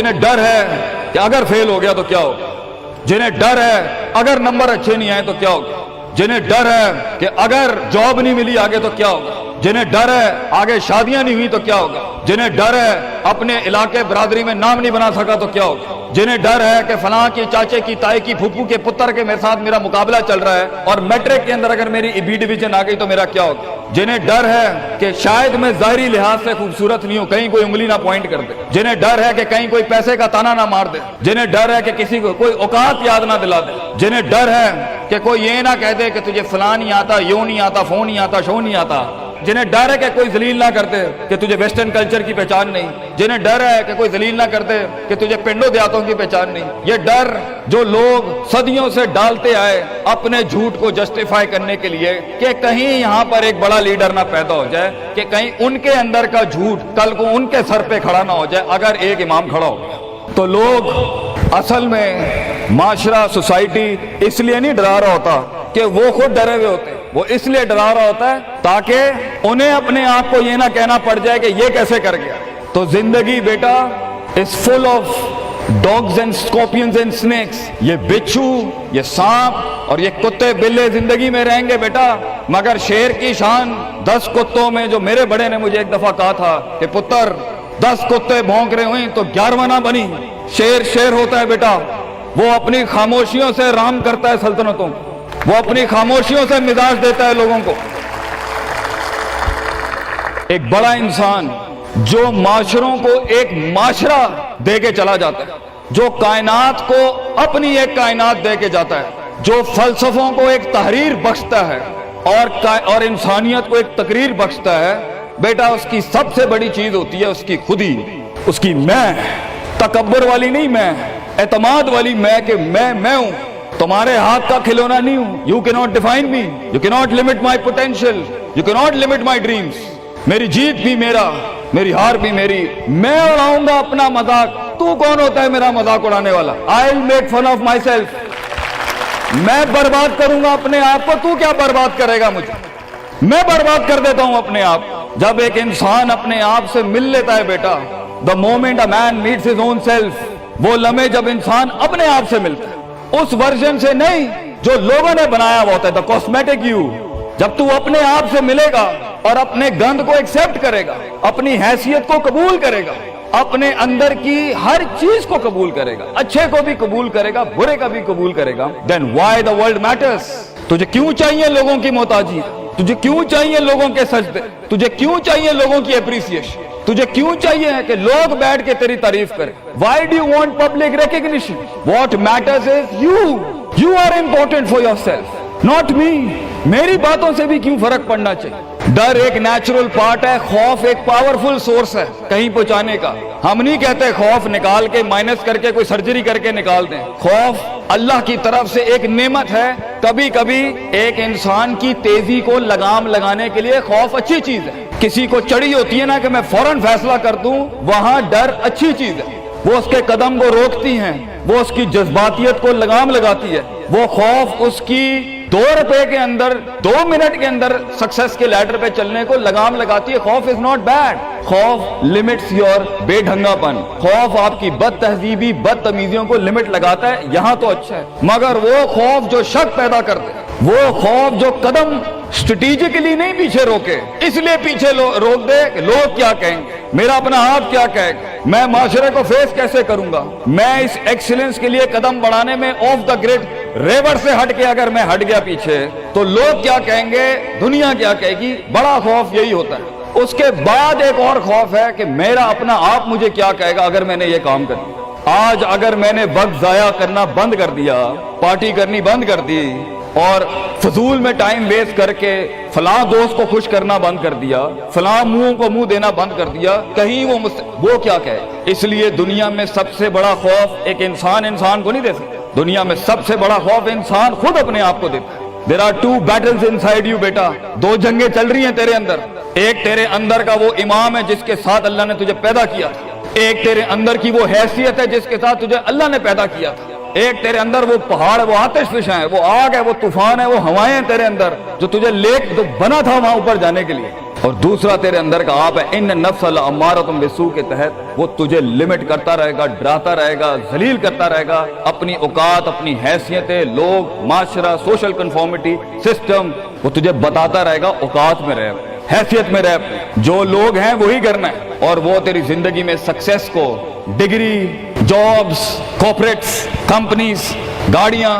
जिन्हें डर है कि अगर फेल हो गया तो क्या होगा, जिन्हें डर है अगर नंबर अच्छे नहीं आए तो क्या होगा, जिन्हें डर है कि अगर जॉब नहीं मिली आगे तो क्या होगा, जिन्हें डर है आगे शादियां नहीं हुई तो क्या होगा, जिन्हें डर है अपने इलाके बरादरी में नाम नहीं बना सका तो क्या होगा, जिन्हें डर है कि फलां की चाचे की ताई की फूफू के पुत्र के मेरे साथ मेरा मुकाबला चल रहा है और मैट्रिक के अंदर अगर मेरी बी डिवीजन आ गई तो मेरा क्या होगा, जिन्हें डर है कि शायद मैं ज़ाहिरी लिहाज से खूबसूरत नहीं हूं, कहीं कोई उंगली ना पॉइंट कर दे, जिन्हें डर है कि कहीं कोई पैसे का ताना ना मार दे, जिन्हें डर है कि किसी को कोई औकात याद ना दिला दे, जिन्हें डर है कि कोई ये ना कह दे कि तुझे फलां नहीं आता, यूं नहीं आता, फोन नहीं आता, शो नहीं आता, जिन्हें डर है कि कोई जलील ना करते कि तुझे वेस्टर्न कल्चर की पहचान नहीं, जिन्हें डर है कि कोई जलील ना करते कि तुझे पिंडों देहातों की पहचान नहीं, ये डर जो लोग सदियों से डालते आए अपने झूठ को जस्टिफाई करने के लिए कि कहीं यहाँ पर एक बड़ा लीडर ना पैदा हो जाए, कि कहीं उनके अंदर का झूठ कल को उनके सर पे खड़ा ना हो जाए अगर एक इमाम खड़ा हो। तो लोग असल में माशरा सोसाइटी इसलिए नहीं डरा रहा होता कि वो खुद डरे हुए होते, वो इसलिए डरा रहा होता है ताकि उन्हें अपने आप को ये ना कहना पड़ जाए कि ये कैसे कर गया। तो जिंदगी बेटा is full of dogs and scorpions and snakes, ये बिच्छू, ये सांप और ये कुत्ते बिल्ले जिंदगी में रहेंगे बेटा, मगर शेर की शान 10 कुत्तों में, जो मेरे बड़े ने मुझे एक दफा कहा था कि पुत्र 10 कुत्ते भौंक रहे हुए तो 11वां ना बनी। शेर शेर होता है बेटा, वो अपनी खामोशियों से राम करता है सल्तनतों, वो अपनी खामोशियों से मिजाज देता है लोगों को। एक बड़ा इंसान जो माशरों को एक माशरा दे के चला जाता है, जो कायनात को अपनी एक कायनात दे के जाता है, जो फलसफों को एक तहरीर बख्शता है और इंसानियत को एक तकरीर बख्शता है, बेटा उसकी सबसे बड़ी चीज होती है उसकी खुदी, उसकी मैं, तकब्बुर वाली नहीं मैं, एतमाद वाली मैं कि मैं हूं, तुम्हारे हाथ का खिलौना नहीं हूं। You can not define me, you can not limit my potential, you can not limit my dreams. मेरी जीत भी मेरा, मेरी हार भी मेरी, मैं उड़ाऊंगा अपना मजाक, तू कौन होता है मेरा मजाक उड़ाने वाला। I will make fun of myself, मैं बर्बाद करूंगा अपने आप को, तू क्या बर्बाद करेगा मुझे, मैं बर्बाद कर देता हूं अपने आप। जब एक इंसान अपने आप से मिल लेता है बेटा, the moment a man meets his own self, वो लम्हे जब इंसान अपने आप से मिलता है, उस वर्जन से नहीं जो लोगों ने बनाया हुआ होता है, द कॉस्मेटिक यू। जब तू अपने आप से मिलेगा और अपने गंध को एक्सेप्ट करेगा, अपनी हैसियत को कबूल करेगा, अपने अंदर की हर चीज को कबूल करेगा, अच्छे को भी कबूल करेगा, बुरे का भी कबूल करेगा, then why the world matters. तुझे क्यों चाहिए लोगों की मोहताजी, तुझे क्यों चाहिए लोगों के सजदे, तुझे क्यों चाहिए लोगों की अप्रिसिएशन, तुझे क्यों चाहिए कि लोग बैठ के तेरी तारीफ करें। Why do you want public recognition? What matters is you. You are important for yourself, not me. मेरी बातों से भी क्यों फर्क पड़ना चाहिए। डर एक नेचुरल पार्ट है, खौफ एक पावरफुल सोर्स है कहीं पहुंचाने का। हम नहीं कहते खौफ निकाल के माइनस करके कोई सर्जरी करके निकाल दें। खौफ अल्लाह की तरफ से एक नेमत है। कभी कभी एक इंसान की तेजी को लगाम लगाने के लिए खौफ अच्छी चीज है। किसी को चढ़ी होती है ना कि मैं फौरन फैसला कर दूं, वहां डर अच्छी चीज है, वो उसके कदम को रोकती हैं, वो उसकी जज्बातियत को लगाम लगाती है। वो खौफ उसकी 2 रुपए के अंदर 2 मिनट के अंदर सक्सेस के लैडर पे चलने को लगाम लगाती है। खौफ इज नॉट बैड, खौफ लिमिट्स योर बेढंगापन, खौफ आपकी बदतहजीबी बदतमीजियों को लिमिट लगाता है, यहां तो अच्छा है। मगर वो खौफ जो शक पैदा कर दे, वो खौफ जो कदम स्ट्रेटेजिकली नहीं पीछे रोके, इसलिए पीछे रोक दे कि लोग क्या कहेंगे, मेरा अपना हाथ क्या कहेगा, मैं माशरे को फेस कैसे करूंगा, मैं इस एक्सीलेंस के लिए कदम बढ़ाने में ऑफ द ग्रिड रेवर से हट के अगर मैं हट गया पीछे तो लोग क्या कहेंगे, दुनिया क्या कहेगी। बड़ा खौफ यही होता है। उसके बाद एक और खौफ है कि मेरा अपना आप मुझे क्या कहेगा अगर मैंने ये काम कर दिया। आज अगर मैंने वक्त जाया करना बंद कर दिया, पार्टी करनी बंद कर दी और फजूल में टाइम वेस्ट करके फलां दोस्त को खुश करना बंद कर दिया, फलां मुंह को मुंह देना बंद कर दिया, कहीं वो क्या कहे। इसलिए दुनिया में सबसे बड़ा खौफ एक इंसान को नहीं दे सकता। दुनिया में सबसे बड़ा खौफ इंसान खुद अपने आप को देता है। There are 2 battles inside you बेटा, 2 जंगें चल रही हैं तेरे अंदर। एक तेरे अंदर का वो इमाम है जिसके साथ अल्लाह ने तुझे पैदा किया था, एक तेरे अंदर की वो हैसियत है जिसके साथ तुझे अल्लाह ने पैदा किया था, एक तेरे अंदर वो पहाड़, वो आतिशफिशां है, वो आग है, वो तूफान है, वो हवाएं हैं तेरे अंदर जो तुझे लेक जो बना था वहां ऊपर जाने के लिए। اور دوسرا تیرے اندر کا آپ ہے ان نفس لامارۃ بالسوء کے تحت وہ تجھے لمٹ کرتا رہے گا، ڈراتا رہے گا، ذلیل کرتا رہے گا، اپنی اوقات، اپنی حیثیتیں، لوگ، معاشرہ، سوشل کنفارمیٹی، سسٹم، وہ تجھے بتاتا رہے گا اوقات میں رہ، حیثیت میں رہ، جو لوگ ہیں وہی کرنا ہے، اور وہ تیری زندگی میں سکسیس کو، ڈگری، جابز، کارپوریٹس، کمپنیز، گاڑیاں،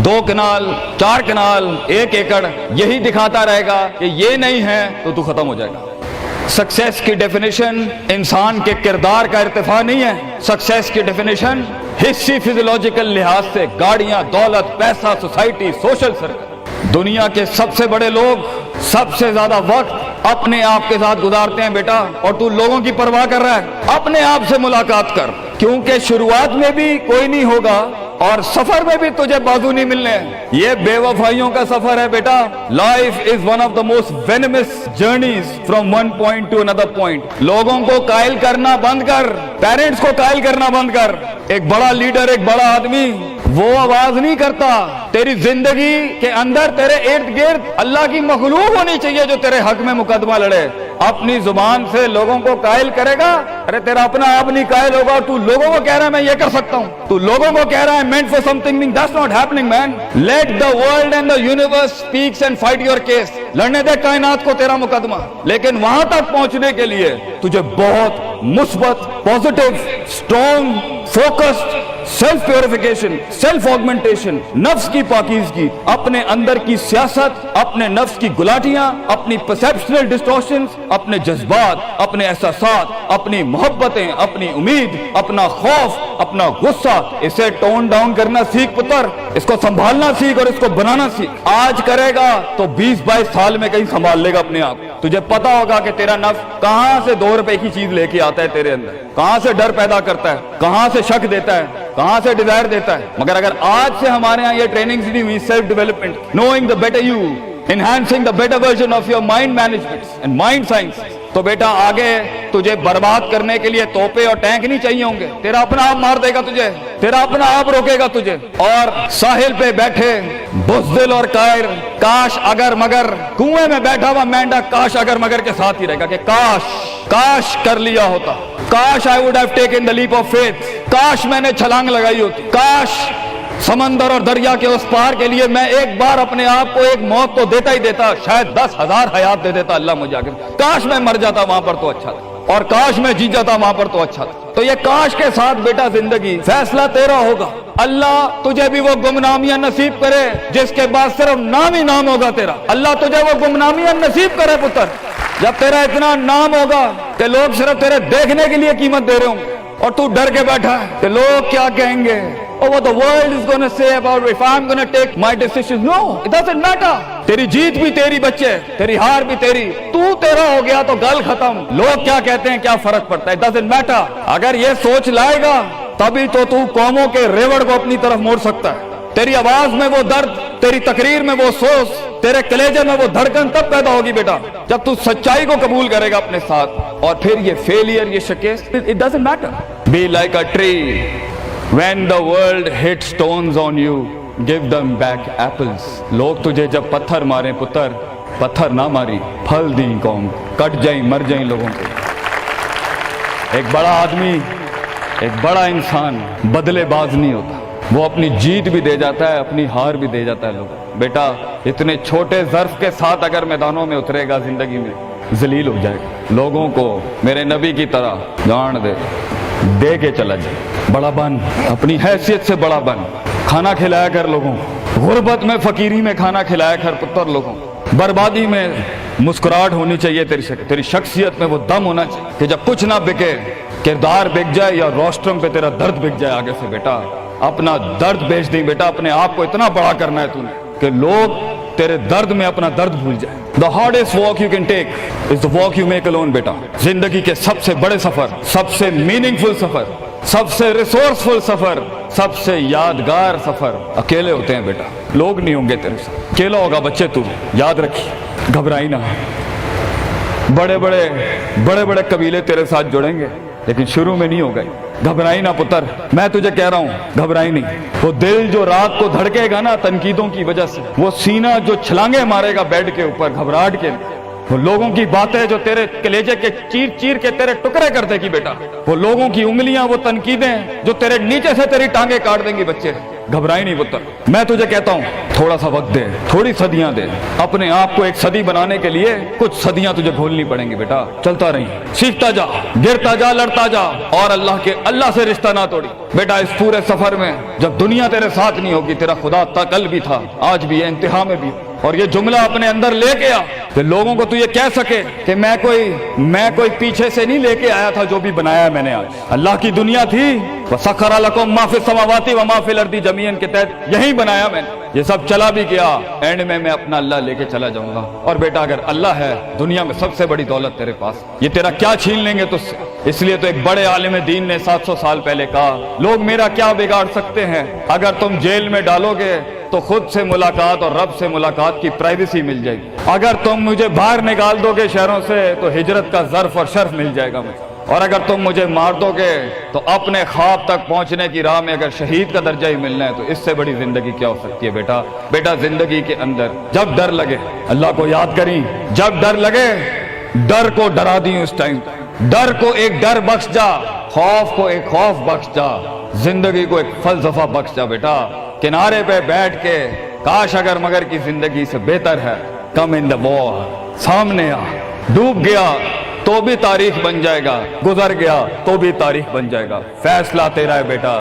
2 کنال، 4 کنال، 1 ایکڑ، یہی دکھاتا رہے گا کہ یہ نہیں ہے تو ختم ہو جائے گا۔ سکسیس کی ڈیفینیشن انسان کے کردار کا ارتفاع نہیں ہے، سکسیس کی ڈیفینیشن حصی فزیولوجیکل لحاظ سے گاڑیاں، دولت، پیسہ، سوسائٹی، سوشل سرکل۔ دنیا کے سب سے بڑے لوگ سب سے زیادہ وقت اپنے آپ کے ساتھ گزارتے ہیں بیٹا، اور تو لوگوں کی پرواہ کر رہا ہے؟ اپنے آپ سے ملاقات کر، کیونکہ شروعات میں بھی کوئی نہیں ہوگا اور سفر میں بھی تجھے بازو نہیں ملنے ہیں۔ یہ بے وفائیوں کا سفر ہے بیٹا۔ Life is one of the most venomous journeys from one point to another point. لوگوں کو قائل کرنا بند کر، پیرنٹس کو قائل کرنا بند کر۔ ایک بڑا لیڈر، ایک بڑا آدمی وہ آواز نہیں کرتا، تیری زندگی کے اندر تیرے ارد گرد اللہ کی مخلوق ہونی چاہیے جو تیرے حق میں مقدمہ لڑے۔ اپنی زبان سے لوگوں کو قائل کرے گا، ارے تیرا اپنا آپ نہیں قائل ہوگا، تو لوگوں کو کہہ رہا ہے میں یہ کر سکتا ہوں، تو لوگوں کو کہہ رہا ہے meant for something that's not happening man. Let the world and the universe speaks and fight your case. لڑنے دے کائنات کو تیرا مقدمہ، لیکن وہاں تک پہنچنے کے لیے تجھے بہت مثبت، positive, strong, focused, self purification, self augmentation, نفس کی پاکیزگی، اپنے اندر کی سیاست، اپنے نفس کی گلاٹیاں، اپنی پرسیپشنل ڈسٹورشنز، اپنے جذبات، اپنے احساسات، اپنی محبتیں، اپنی امید، اپنا خوف، اپنا غصہ، اسے ٹون ڈاؤن کرنا سیکھ پتر، اس کو سنبھالنا سیکھ اور اس کو بنانا سیکھ۔ آج کرے گا تو 20-22 سال میں کہیں سنبھال لے گا اپنے آپ۔ تجھے پتا ہوگا کہ تیرا نفس کہاں سے 2 روپے کی چیز لے کے آتا ہے تیرے اندر، کہاں سے ڈر پیدا کرتا ہے، کہاں سے شک دیتا ہے، کہاں سے ڈیزائر دیتا ہے۔ مگر اگر آج سے ہمارے ہاں یہ ٹریننگ دی ہوئی self development, knowing the better you, enhancing the better version of your mind management and mind science, تو بیٹا آگے تجھے برباد کرنے کے لیے توپے اور ٹینک نہیں چاہیے ہوں گے، تیرا اپنا آپ مار دے گا تجھے، تیرا اپنا آپ روکے گا تجھے۔ اور ساحل پہ بیٹھے بزدل اور قائر، کاش اگر مگر، کنویں میں بیٹھا ہوا مینڈا کاش اگر مگر کے ساتھ ہی رہے گا کہ کاش کر لیا ہوتا، کاش I would have taken the leap of faith، کاش میں نے چھلانگ لگائی ہوتی، کاش سمندر اور دریا کے اس پار کے لیے میں ایک بار اپنے آپ کو ایک موت تو دیتا ہی دیتا، شاید 10,000 حیات دے دیتا اللہ مجھے آگے، کاش میں مر جاتا وہاں پر تو اچھا تھا، اور کاش میں جی جاتا وہاں پر تو اچھا تھا۔ تو یہ کاش کے ساتھ بیٹا زندگی، فیصلہ تیرا ہوگا۔ اللہ تجھے بھی وہ گمنامیاں نصیب کرے جس کے بعد صرف نام ہی نام ہوگا تیرا، اللہ تجھے وہ گمنامیاں نصیب کرے پتر، جب تیرا اتنا نام ہوگا کہ لوگ صرف تیرے دیکھنے کے لیے قیمت دے رہے ہوں گے، اور تو ڈر کے بیٹھا ہے کہ لوگ کیا کہیں گے، or what the world is going to say about if I'm going to take my decisions. No, it doesn't matter. تیری جیت بھی تیری بچے، تیری ہار بھی تیری، تو تیرا ہو گیا تو گل ختم، لوگ کیا کہتے ہیں کیا فرق پڑتا ہے، it doesn't matter۔ اگر یہ سوچ لائے گا تبھی تو قوموں کے ریوڑ کو اپنی طرف موڑ سکتا ہے۔ تیری آواز میں وہ درد، تیری تقریر میں وہ سوز، تیرے کلیجے میں وہ دھڑکن تب پیدا ہوگی بیٹا جب تو سچائی کو قبول کرے گا اپنے ساتھ، اور پھر یہ فیلئر، یہ شکست، it doesn't matter۔ Be like a tree when the world hits stones on you, give them back apples۔ لوگ تجھے جب پتھر ماریں پتر، پتھر نہ ماری، پھل دیں قوم، کٹ جائیں مر جائیں لوگوں کو۔ ایک بڑا آدمی، ایک بڑا انسان بدلے باز نہیں ہوتا، وہ اپنی جیت بھی دے جاتا ہے، اپنی ہار بھی دے جاتا ہے لوگ۔ بیٹا اتنے چھوٹے ظرف کے ساتھ اگر میدانوں میں اترے گا زندگی میں، ذلیل ہو جائے گا، لوگوں کو میرے نبی کی طرح جان دے کے چلا جائے، بڑا بن، اپنی حیثیت سے بڑا بن، کھانا کھلایا کر لوگوں، غربت میں فقیری میں کھانا کھلایا کر پتر لوگوں، بربادی میں مسکراہٹ ہونی چاہیے تیری شخصیت میں وہ دم ہونا چاہیے کہ جب کچھ نہ بکے، کردار بک جائے یا روسٹرم پہ تیرا درد بک جائے آگے سے، بیٹا اپنا درد بیچ دیں بیٹا، اپنے آپ کو اتنا بڑا کرنا ہے تو نے کہ لوگ تیرے درد میں اپنا درد بھول جائے۔ The hardest walk you can take is the walk you make alone بیٹا۔ زندگی کے سب سے بڑے سفر، سب سے میننگ فل سفر، سب سے ریسورسفل سفر، سب سے یادگار سفر اکیلے ہوتے ہیں بیٹا، لوگ نہیں ہوں گے تیرے ساتھ، اکیلا ہوگا بچے تو، یاد رکھی، گھبرائی نہ۔ بڑے بڑے قبیلے تیرے ساتھ جڑیں گے لیکن شروع میں نہیں ہو گئے، گھبرائی نہ پتر، میں تجھے کہہ رہا ہوں گھبرائی نہیں۔ وہ دل جو رات کو دھڑکے گا نا تنقیدوں کی وجہ سے، وہ سینہ جو چھلانگے مارے گا بیڈ کے اوپر گھبراہٹ کے، वो लोगों की बातें जो तेरे कलेजे के चीर चीर के तेरे टुकड़े कर देगी बेटा, वो लोगों की उंगलियां, वो तनकीदें जो तेरे नीचे से तेरी टांगे काट देंगी बच्चे, घबराई नहीं पुत्र। मैं तुझे कहता हूँ थोड़ा सा वक्त दे, थोड़ी सदियां दे, अपने आप को एक सदी बनाने के लिए कुछ सदियां तुझे घोलनी पड़ेंगी बेटा। चलता रही, सीखता जा, गिरता जा, लड़ता जा, और अल्लाह से रिश्ता ना तोड़ी बेटा। इस पूरे सफर में जब दुनिया तेरे साथ नहीं होगी, तेरा खुदा कल भी था, आज भी है, इंतहा में भी, और ये जुमला अपने अंदर लेके आ कि लोगों को तू ये कह सके कि मैं कोई पीछे से नहीं लेके आया था, जो भी बनाया मैंने आज। अल्लाह की दुनिया थी, वसखरा लकुम मा फिस समावाति व मा फिल अर्दी जमीअन के तहत यही बनाया मैंने। ये सब चला भी गया, एंड में मैं अपना अल्लाह लेके चला जाऊंगा। और बेटा अगर अल्लाह है, दुनिया में सबसे बड़ी दौलत तेरे पास, ये तेरा क्या छीन लेंगे तुझसे। इसलिए तो एक बड़े आलिम दीन ने 700 साल पहले कहा, लोग मेरा क्या बिगाड़ सकते हैं, अगर तुम जेल में डालोगे तो खुद से मुलाकात और रब से मुलाकात की प्राइवेसी मिल जाएगी। अगर तुम मुझे बाहर निकाल दोगे शहरों से तो हिजरत का ज़र्फ और शर्फ मिल जाएगा मुझे, और अगर तुम मुझे मार दोगे तो अपने ख्वाब तक पहुंचने की राह में अगर शहीद का दर्जा ही मिलना है, तो इससे बड़ी जिंदगी क्या हो सकती है बेटा। बेटा जिंदगी के अंदर जब डर लगे अल्लाह को याद करी, जब डर लगे डर को डरा दी, उस टाइम डर को एक डर बख्श जा, खौफ को एक खौफ बख्श जा, जिंदगी को एक फलसफा बख्श जा बेटा। किनारे पे बैठ के काश अगर मगर की जिंदगी से बेहतर है, कम इन द वॉर, सामने आ, डूब गया तो भी तारीख बन जाएगा, गुजर गया तो भी तारीख बन जाएगा, फैसला तेरा है बेटा।